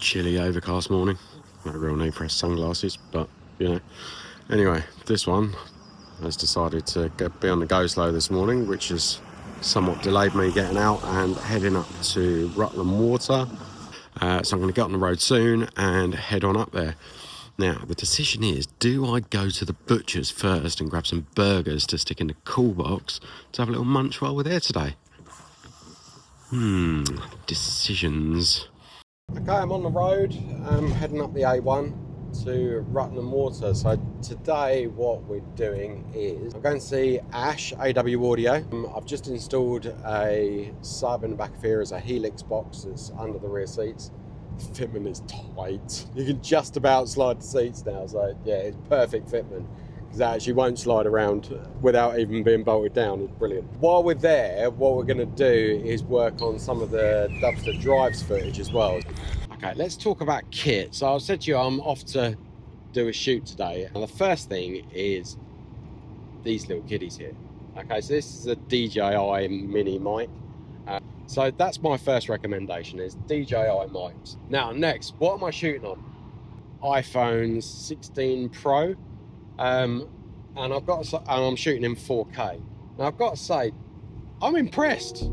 chilly, overcast morning. No real need for sunglasses, but you know. Anyway, this one has decided to be on the go slow this morning, which has somewhat delayed me getting out and heading up to Rutland Water. So I'm going to get on the road soon and head on up there. Now, the decision is, do I go to the butcher's first and grab some burgers to stick in the cool box to have a little munch while we're there today? Decisions. Okay, I'm on the road. I'm heading up the A1 to Rutland Water. So today what we're doing is I'm going to see Ash, AWAudio. I've just installed a sub in the back of here as a Helix box that's under the rear seats. The fitment is tight. You can just about slide the seats now, so yeah, it's perfect fitment. Because that actually won't slide around without even being bolted down. It's brilliant. While we're there, what we're going to do is work on some of the Dubsta Drives footage as well. Okay, let's talk about kit. So I said to you, I'm off to do a shoot today. And the first thing is these little kiddies here. Okay, so this is a DJI mini mic. So that's my first recommendation, is DJI mics. Now, next, what am I shooting on? iPhone 16 Pro. And I'm shooting in 4K. Now I've got to say, I'm impressed.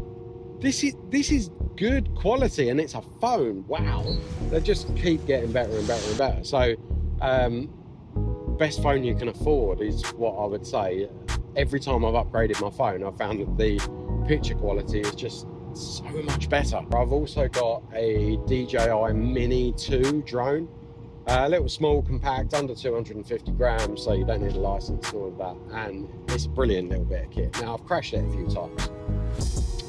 This is good quality, and it's a phone. Wow, they just keep getting better and better and better. So, best phone you can afford is what I would say. Every time I've upgraded my phone, I've found that the picture quality is just so much better. I've also got a DJI Mini 2 drone. A little small, compact, under 250 grams, so you don't need a license and all of that. And it's a brilliant little bit of kit. Now, I've crashed it a few times.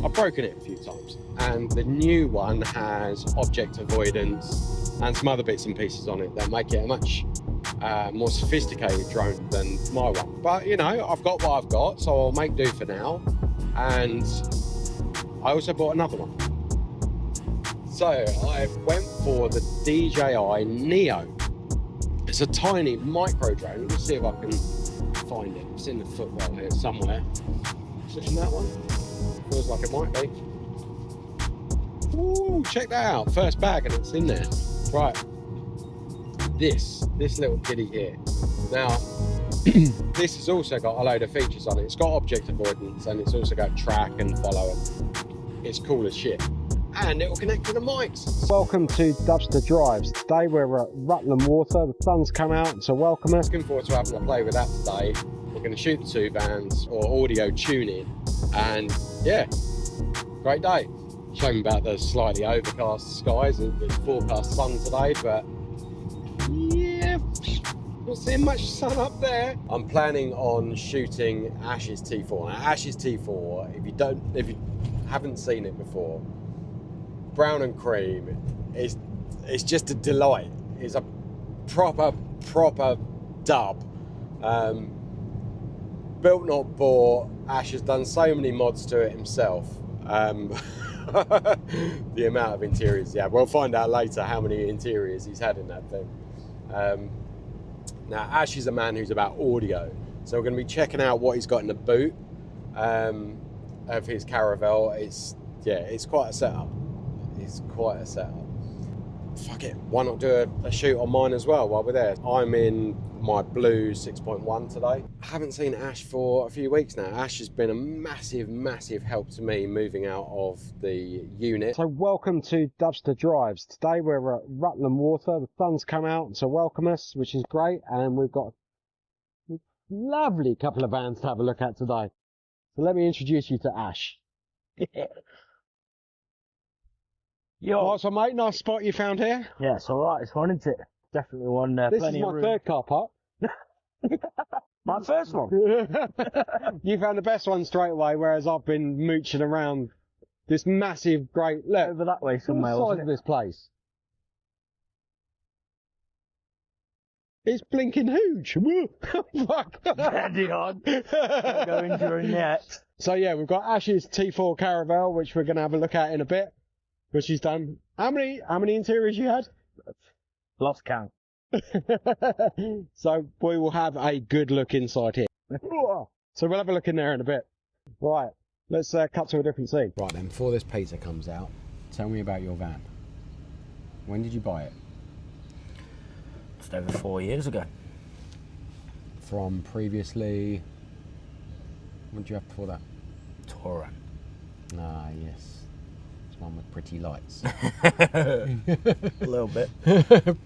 I've broken it a few times. And the new one has object avoidance and some other bits and pieces on it that make it a much more sophisticated drone than my one. But, you know, I've got what I've got, so I'll make do for now. And I also bought another one. So I went for the DJI Neo. It's a tiny micro drone. Let's see if I can find it. It's in the footwell here somewhere. Is it in that one? Feels like it might be. Ooh, check that out. First bag and it's in there. Right. This little kitty here. Now, this has also got a load of features on it. It's got object avoidance and it's also got track and follow. It's cool as shit. And it will connect to the mics. Welcome to Dubsta Drives. Today we're at Rutland Water. The sun's come out to welcome us. Looking forward to having a play with that today. We're going to shoot the two bands or audio tuning. And yeah, great day. Shame about the slightly overcast skies. It's forecast sun today, but yeah, not seeing much sun up there. I'm planning on shooting Ash's T4. Now, Ash's T4, if you haven't seen it before, brown and cream, it's just a delight. It's a proper dub. Built not bought. Ash has done so many mods to it himself. The amount of interiors, yeah, we'll find out later how many interiors he's had in that thing. Now Ash is a man who's about audio, so we're going to be checking out what he's got in the boot of his Caravelle. It's quite a setup. It's quite a setup. Fuck it, why not do a shoot on mine as well while we're there? I'm in my blue 6.1 today. I haven't seen Ash for a few weeks now. Ash has been a massive help to me moving out of the unit. So welcome to Dubsta Drives. Today we're at Rutland Water. The sun's come out to welcome us, which is great, and we've got a lovely couple of bands to have a look at today. So let me introduce you to Ash. Yo. Right, so mate, nice spot you found here. Yeah, it's alright, it's one, isn't it? Definitely one. This is my third car park. My first one. You found the best one straight away, whereas I've been mooching around this massive, great... Look, over that way somewhere, what's the size of this place? It's blinking huge. Fuck. Steady on. Don't go injuring yet. So yeah, we've got Ash's T4 Caravelle, which we're going to have a look at in a bit. Which he's done. How many interiors you had? Lost count. So we will have a good look inside here. So we'll have a look in there in a bit. Right, let's cut to a different scene. Right then, before this pizza comes out, tell me about your van. When did you buy it? Just over 4 years ago. From previously... What did you have before that? Touran. Ah, yes. It's one with pretty lights. A little bit.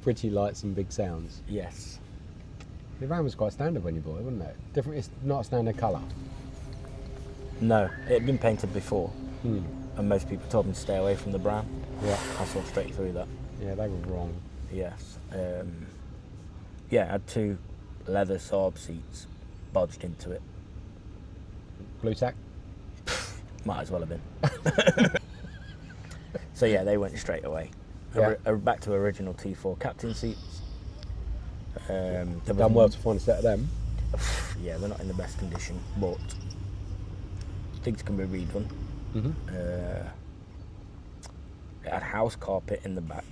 Pretty lights and big sounds. Yes. The van was quite standard when you bought it, wasn't it? Different. It's not a standard colour. No, it had been painted before. Hmm. And most people told me to stay away from the brown. Yeah. I saw straight through that. Yeah, they were wrong. Yes. Yeah, I had 2 leather Saab seats bodged into it. Blue tack? Might as well have been. So yeah, they went straight away. Yeah. Back to original T4 captain seats. Done well to find a set of them. Yeah, they're not in the best condition, but things can be redone. Mm-hmm. It had house carpet in the back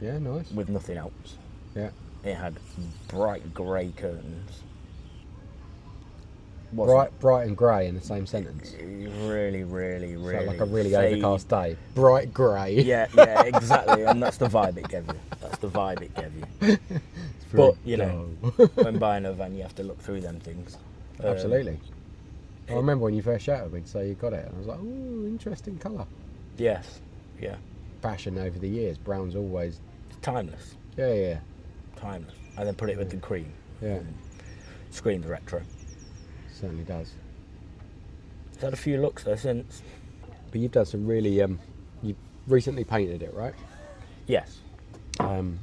Yeah, nice. with nothing else. Yeah. It had bright grey curtains. Bright and grey in the same sentence. Really, really, So really. like a really fade. overcast day. Bright grey. Yeah, exactly. And that's the vibe it gave you. That's the vibe it gave you. But, you know, when buying a van, you have to look through them things. Absolutely. I remember when you first shouted me to say you got it, and I was like, "Oh, interesting colour." Yes, yeah. Fashion over the years, brown's always. It's timeless. Yeah. Timeless. And then put it with the cream. Yeah. Screams retro. Certainly does. It's had a few looks though since. But you've done some really. You recently painted it, right? Yes. And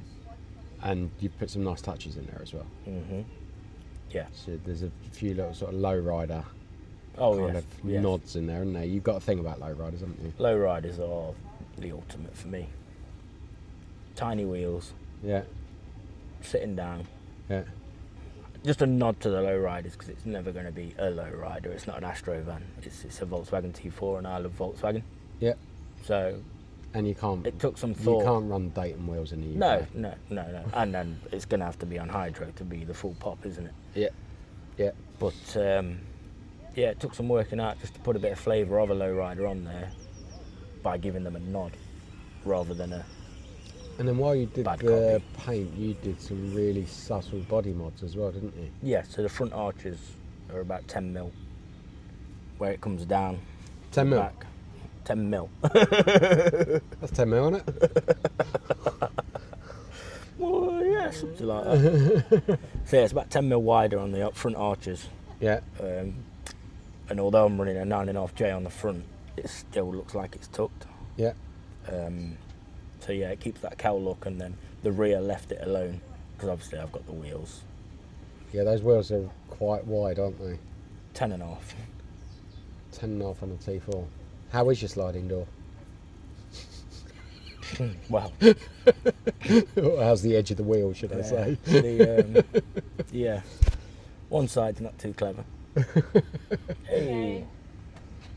you've put some nice touches in there as well. Mhm. Yeah. So there's a few little sort of lowrider kind of yes. nods in there, isn't there? You've got a thing about lowriders, haven't you? Low riders are the ultimate for me. Tiny wheels, Yeah. sitting down. Yeah. Just a nod to the low riders because it's never going to be a low rider. It's not an Astro van. It's a Volkswagen T4, and I love Volkswagen. Yeah. So And you can't. it took some thought. You can't run Dayton wheels in the No, UK. no. And then it's going to have to be on hydro to be the full pop, isn't it? Yeah. Yeah. But yeah, it took some working out just to put a bit of flavour of a low rider on there by giving them a nod rather than a. And then while you did Bad the copy. paint, you did some really subtle body mods as well, didn't you? Yeah, so the front arches are about 10 mil, where it comes down. 10 mil? Back. 10 mil. That's 10 mil, isn't it? Well, yeah, something like that. So yeah, it's about 10 mil wider on the up front arches. Yeah. And although I'm running a 9.5J on the front, it still looks like it's tucked. Yeah. So yeah, it keeps that cowl look, and then the rear left it alone, because obviously I've got the wheels. Yeah, those wheels are quite wide, aren't they? 10.5. 10.5 on a T4. How is your sliding door? Well, How's the edge of the wheel, should I say? Yeah, one side's not too clever. Hey,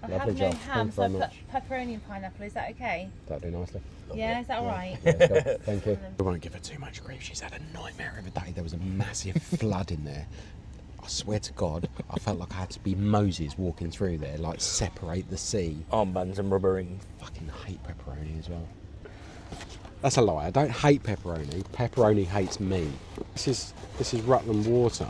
I Lovely have no job. ham, Thanks so I very put much. pepperoni and pineapple. Is that okay? That'd do nicely. Yeah, is that all right? Yeah, cool. Thank you. I won't give her too much grief. She's had a nightmare of a day. There was a massive flood in there. I swear to God, I felt like I had to be Moses walking through there, like separate the sea. armbands and rubber rings. Fucking hate pepperoni as well. That's a lie. I don't hate pepperoni. Pepperoni hates me. This is Rutland water.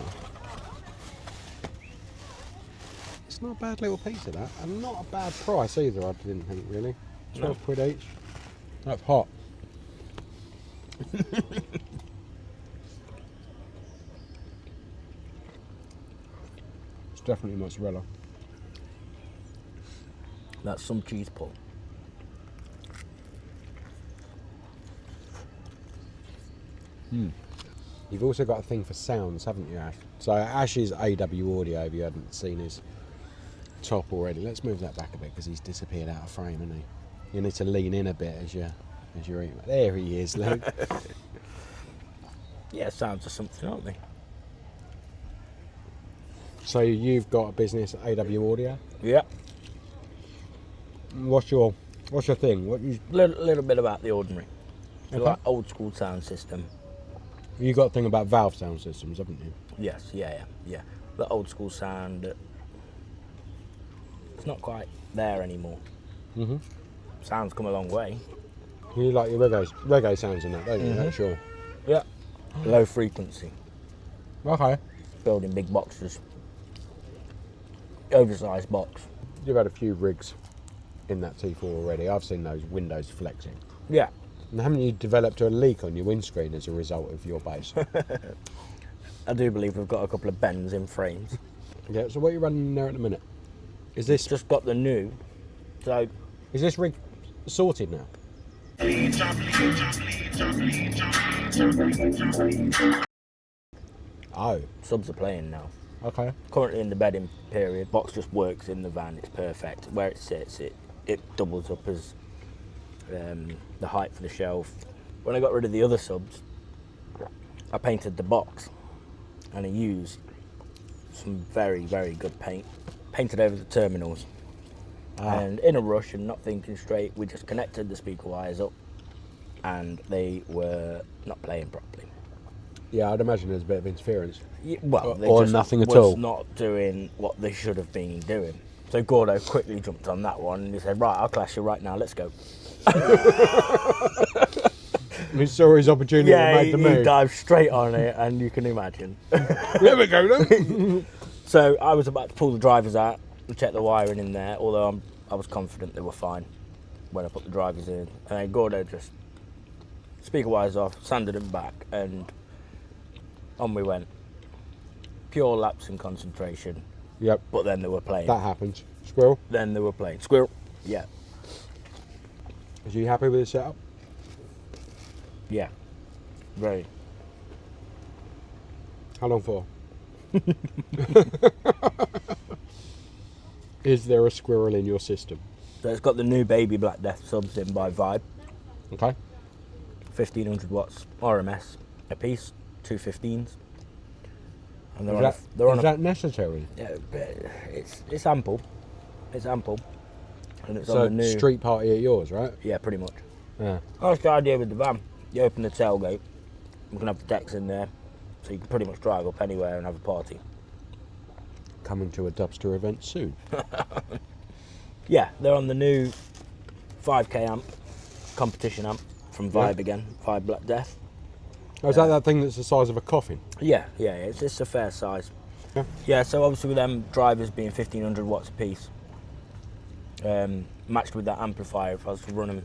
It's not a bad little piece of that, and not a bad price either. I didn't think really. 12 quid each. That's hot. It's definitely mozzarella. That's some cheese pull. You've also got a thing for sounds, haven't you, Ash? So Ash is AWAudio, if you hadn't seen his top already. Let's move that back a bit because he's disappeared out of frame, hasn't he? You need to lean in a bit as you're eating. There he is, Luke. Yeah, sounds are something, aren't they? So you've got a business at AWAudio. Yeah. What's your thing? What you Little bit about the ordinary. Okay. Like old school sound system. you got a thing about valve sound systems, haven't you? Yes, yeah. The old school sound. It's not quite there anymore. Mhm. Sound's come a long way. You like your reggae sounds in that, don't you? That's sure. Yeah. Low frequency. Okay. Building big boxes. Oversized box. You've had a few rigs in that T4 already. I've seen those windows flexing. Yeah. And haven't you developed a leak on your windscreen as a result of your bass? I do believe we've got a couple of bends in frames. Yeah, so what are you running in there at the minute? Is this Just got the new. So is this rig sorted now? Oh, subs are playing now. okay. Currently in the bedding period, box just works in the van, it's perfect. Where it sits, it doubles up as the height for the shelf. When I got rid of the other subs, I painted the box and I used some very, very good paint. Painted over the terminals. And in a rush and not thinking straight, we just connected the speaker wires up and they were not playing properly. Yeah, I'd imagine there's a bit of interference. Yeah, well, they or just nothing at was all. not doing what they should have been doing. So Gordo quickly jumped on that one and he said, right, I'll clash you right now, let's go. He saw his opportunity and made the move. He dived straight on it and you can imagine. There we go then. So I was about to pull the drivers out and check the wiring in there, although I was confident they were fine when I put the drivers in. And then Gordo just speaker wires off, sanded them back and on we went. Pure lapse in concentration. Yep, But then they were playing. that happens. Squirrel, Then they were playing. Squirrel. Yeah. are you happy with the setup? Yeah. Very. How long for? Is there a squirrel in your system? So it's got the new Baby Black Death subs in by Vibe. Okay. 1500 watts RMS a piece, 215s. And Is that necessary? yeah, it's ample. It's ample. And it's So on the new street party at yours, right? Yeah, pretty much. Yeah. That's the idea with the van. You open the tailgate, we can have the decks in there, so you can pretty much drive up anywhere and have a party. Coming to a Dubsta event soon. Yeah, they're on the new 5k amp, competition amp from Vibe Yeah. again, Vibe Black Death. Oh, is that thing that's the size of a coffin? Yeah, it's a fair size. Yeah. Yeah, so obviously with them drivers being 1500 watts a piece, matched with that amplifier, if I was to run them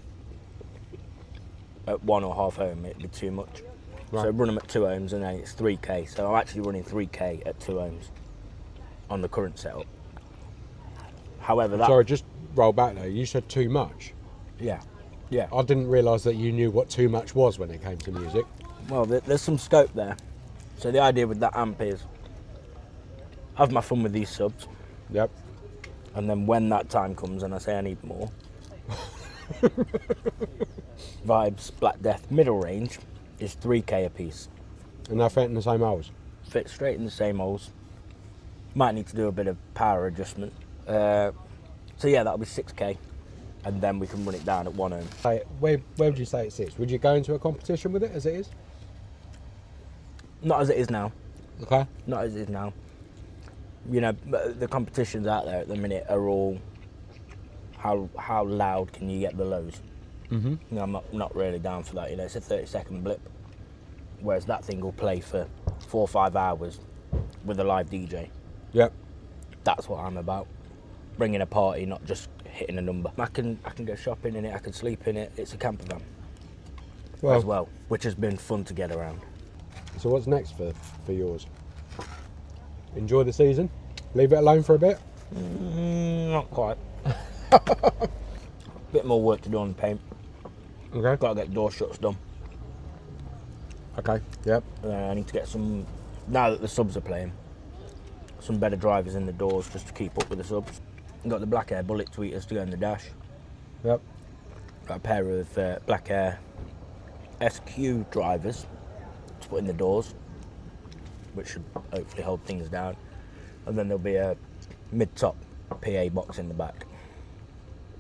at 1 or half ohm, it'd be too much. Right. So run them at 2 ohms and then it's 3k. So I'm actually running 3k at 2 ohms on the current setup. However, that... Sorry, just roll back there. You said too much. Yeah. I didn't realise that you knew what too much was when it came to music. Well, there's some scope there. So the idea with that amp is have my fun with these subs, Yep. and then when that time comes and I say I need more, Vibes Black Death middle range is 3k a piece. And they're fitting the same holes. Fits straight in the same holes. Might need to do a bit of power adjustment. So yeah, that'll be 6k, and then we can run it down at 1 ohm. Where would you say it sits? Would you go into a competition with it as it is? Not as it is now. Okay. Not as it is now. You know, the competitions out there at the minute are all how loud can you get the lows. Mm-hmm. You know, I'm not really down for that. You know, it's a 30-second blip, whereas that thing will play for 4 or 5 hours with a live DJ. Yep. That's what I'm about. Bringing a party, not just hitting a number. I can go shopping in it. I can sleep in it. It's a camper van as well, which has been fun to get around. So what's next for yours? Enjoy the season? Leave it alone for a bit? Not quite. Bit more work to do on the paint. Okay. Got to get door shuts done. Okay. Yep. I need to get some, now that the subs are playing, some better drivers in the doors just to keep up with the subs. Got the Black Air bullet tweeters to go in the dash. Yep. Got a pair of Black Air SQ drivers to put in the doors, which should hopefully hold things down. And then there'll be a mid-top PA box in the back,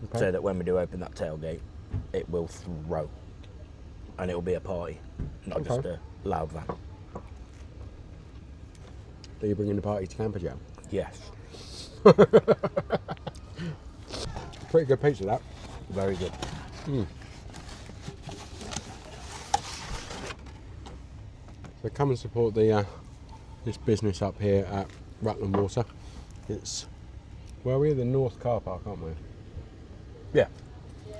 Okay. so that when we do open that tailgate, it will throw. And it'll be a party, not just a loud van. Are you bringing the party to Camper Jam? Yes. Pretty good pizza, that. Very good. So come and support the this business up here at Rutland Water. It's where we're the North Car Park, aren't we? Yeah,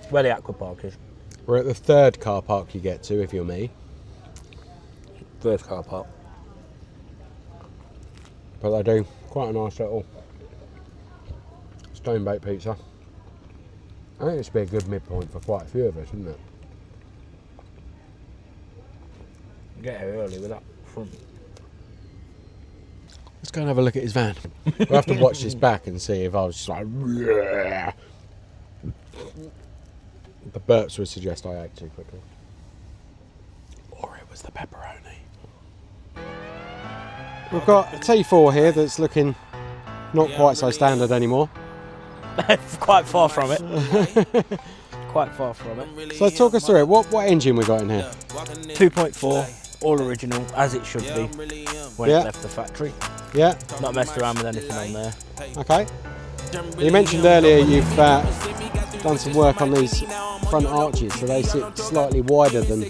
where the aqua park is. We're at the third car park you get to if you're me. First car park. But they do quite a nice little stone baked pizza. I think this would be a good midpoint for quite a few of us, wouldn't it? Get here early with that front. Let's go and have a look at his van. We'll have to watch this back and see if I was just like, "Bleh." The burps would suggest I ate too quickly. Or it was the pepperoni. We've got a T4 here that's looking not quite so standard anymore. Quite far from it. Quite far from it. So talk us through it. What engine we got in here? 2.4, all original, as it should be when Yeah. it left the factory. Yeah, Not messed around with anything on there. okay. You mentioned earlier you've done some work on these front arches, so they sit slightly wider than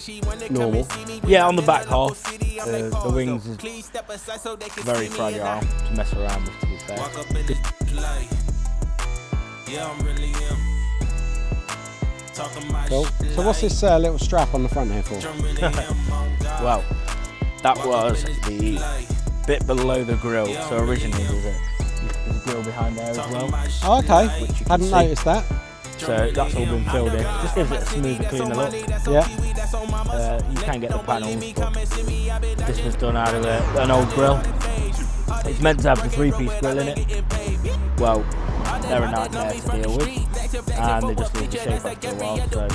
normal. Yeah, on the back half, the wings is very fragile to mess around with, to be fair. Cool. So what's this little strap on the front here for? Well, that was the bit below the grille, so originally there's a grille behind there as well. Oh, okay, Which you can hadn't see. noticed that. So that's all been filled in. Just gives it a smoother, cleaner look. Yeah, You can get the panels, but this was done out of an old grill. It's meant to have the 3-piece grill in it. Well, they're a nightmare to deal with, and they just leave the shape after a while. So,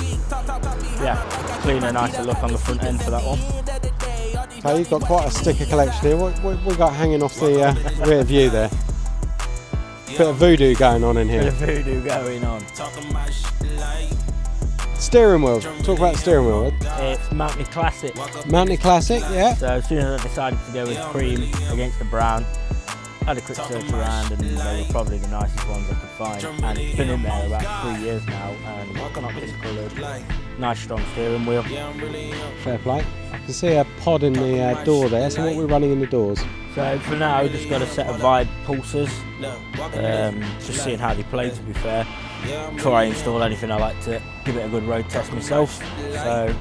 yeah, cleaner, nicer look on the front end for that one. okay, you've got quite a sticker collection here. What we got hanging off the rear view there? Bit of voodoo going on in Bit here. of voodoo going on. Steering wheel. Talk about the steering wheel. It's Mountain Classic. Mountain Classic, yeah. So as soon as I decided to go with cream against the brown, I had a quick search around and they were probably the nicest ones I could find. And it's been in there about 3 years now, and I've got this coloured, nice strong steering wheel. Fair play. I can see a pod in the door there, so what we're running in the doors. So for now, we've just got a set of vibe pulsers, just seeing how they play, to be fair. Before I install anything, I like to give it a good road test myself. So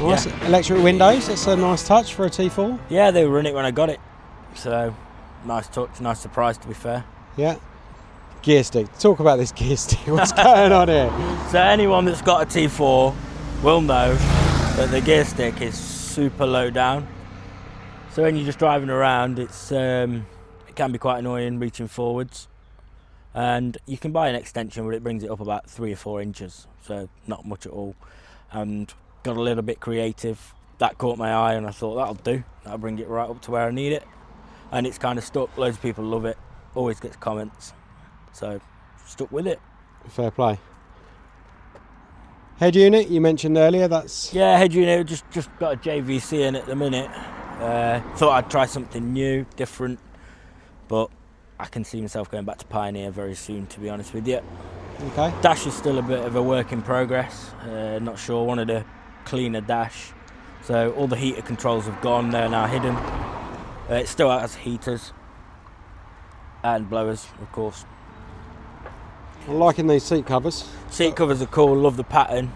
Nice. Electric windows, that's a nice touch for a T4. yeah, they were in it when I got it. So nice touch, nice surprise, to be fair. Yeah. Gear stick. Talk about this gear stick. What's going on here? So anyone that's got a T4 will know that the gear stick is super low down. So when you're just driving around, it can be quite annoying reaching forwards. And you can buy an extension, but it brings it up about 3 or 4 inches, so not much at all. And got a little bit creative. That caught my eye, and I thought that'll do. That'll bring it right up to where I need it. And it's kind of stuck. Loads of people love it. Always gets comments. So stuck with it. Fair play. Head unit, you mentioned earlier, that's... Yeah, head unit, just got a JVC in at the minute. Thought I'd try something new, different, but I can see myself going back to Pioneer very soon, to be honest with you. Okay. Dash is still a bit of a work in progress. Not sure, wanted a cleaner dash. So all the heater controls have gone, they're now hidden. It still has heaters and blowers, of course. I'm liking these seat covers. Seat covers are cool, love the pattern.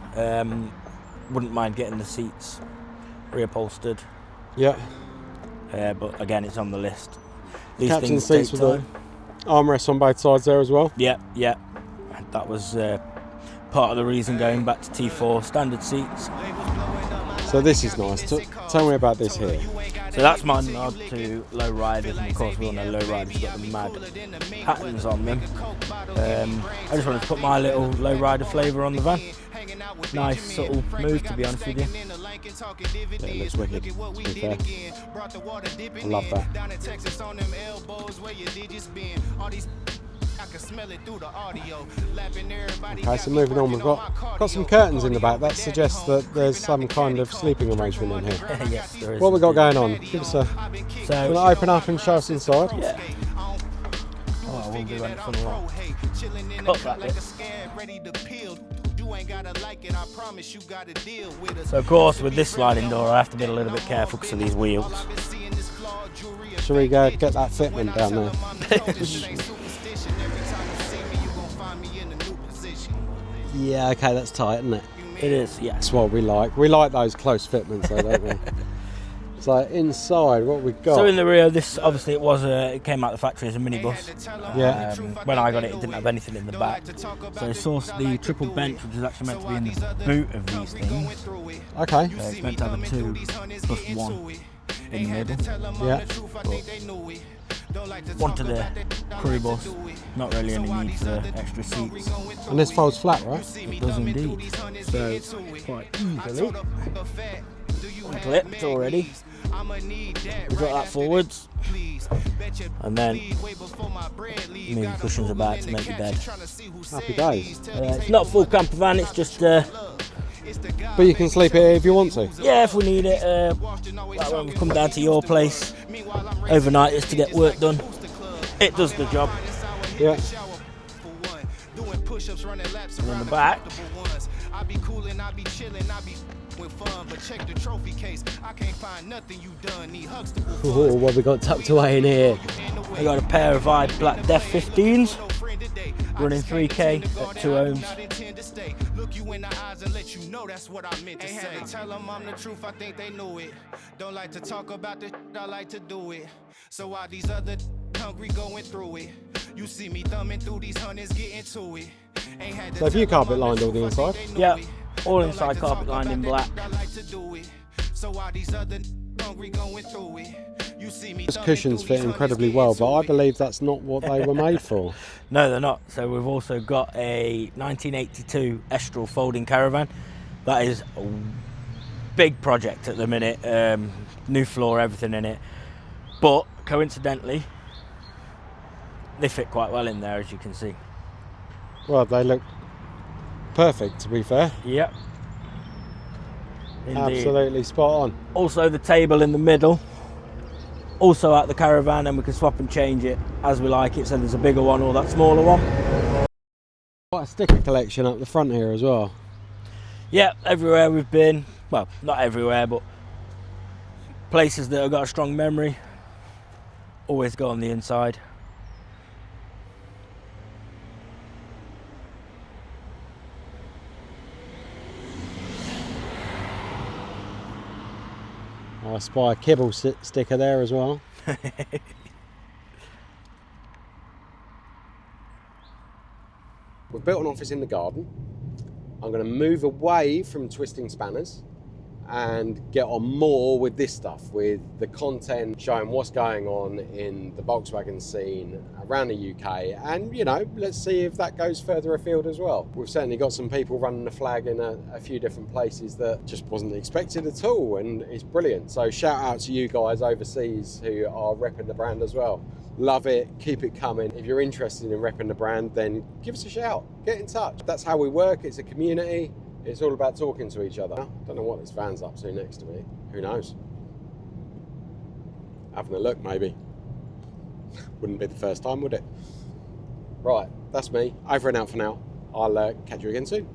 Wouldn't mind getting the seats reupholstered. Yeah. But again, it's on the list. These Captain things seats take with time. the armrests on both sides there as well. Yeah. That was part of the reason going back to T4 standard seats. So this is nice. Tell me about this here. So that's my nod to low riders, and of course we all know low riders got the mad patterns on them. I just wanted to put my little low rider flavour on the van. Nice subtle move, to be honest with you. Yeah, it looks wicked, to be fair. I love that. Okay, so moving on, we've got some curtains in the back. That suggests that there's some kind of sleeping arrangement in here. Yes, there is. What we got going on? Give us a... So, Will I open up and show us inside? yeah. Oh, I won't do anything wrong. Cut that bit. So of course with this sliding door I have to be a little bit careful because of these wheels. Shall we go get that fitment down there? Yeah, okay, that's tight, isn't it? It is, yeah. That's what we like. We like those close fitments, though, don't we? So inside, what we got? So in the rear, this obviously it came out of the factory as a minibus. Yeah. When I got it, it didn't have anything in the back. So I sourced the triple bench, which is actually meant to be in the boot of these things. Okay. So it's meant to have a 2 plus 1 in the middle. Yeah. One to the crew bus. Not really any need for extra seats. And this folds flat, right? It does indeed. So quite easily. Clipped already. We got that forwards, and then move the cushions about to make the bed. Happy days. It's not a full camper van, it's just But you can sleep here if you want to. yeah, if we need it, like when we come down to your place overnight is to get work done. It does the job. Yeah. And in the back, Ooh, what we got tucked away in here? I got a pair of black Def 15s running 3k at 2 ohms. Look you in the eyes and let you know that's what I meant to say. Tell them I'm the truth, I think they knew it. Don't like to talk about the I like to do it. So while these other hungry going through it, you see me thumbing through these hundreds getting to it. So have you carpet lined all the inside? Yeah, all inside carpet lined in black. Those cushions fit incredibly well, but I believe that's not what they were made for. No, they're not. So we've also got a 1982 Estral folding caravan. That is a big project at the minute. New floor, everything in it. But coincidentally, they fit quite well in there, as you can see. Well, they look perfect, to be fair. Yep. Indeed. Absolutely spot on. Also the table in the middle, also at the caravan, and we can swap and change it as we like it, so there's a bigger one or that smaller one. Quite a sticker collection up the front here as well. Yeah, everywhere we've been, well, not everywhere, but places that have got a strong memory, always go on the inside. I spy a kibble sticker there as well. We've built an office in the garden. I'm going to move away from twisting spanners and get on more with this stuff, with the content showing what's going on in the Volkswagen scene around the UK, and you know, let's see if that goes further afield as well. We've certainly got some people running the flag in a few different places that just wasn't expected at all, and it's brilliant. So shout out to you guys overseas who are repping the brand as well. Love it, keep it coming. If you're interested in repping the brand, then give us a shout, get in touch. That's how we work, it's a community. It's all about talking to each other. Don't know what this van's up to next to me. Who knows? Having a look, maybe. Wouldn't be the first time, would it? Right, that's me. Over and out for now. I'll catch you again soon.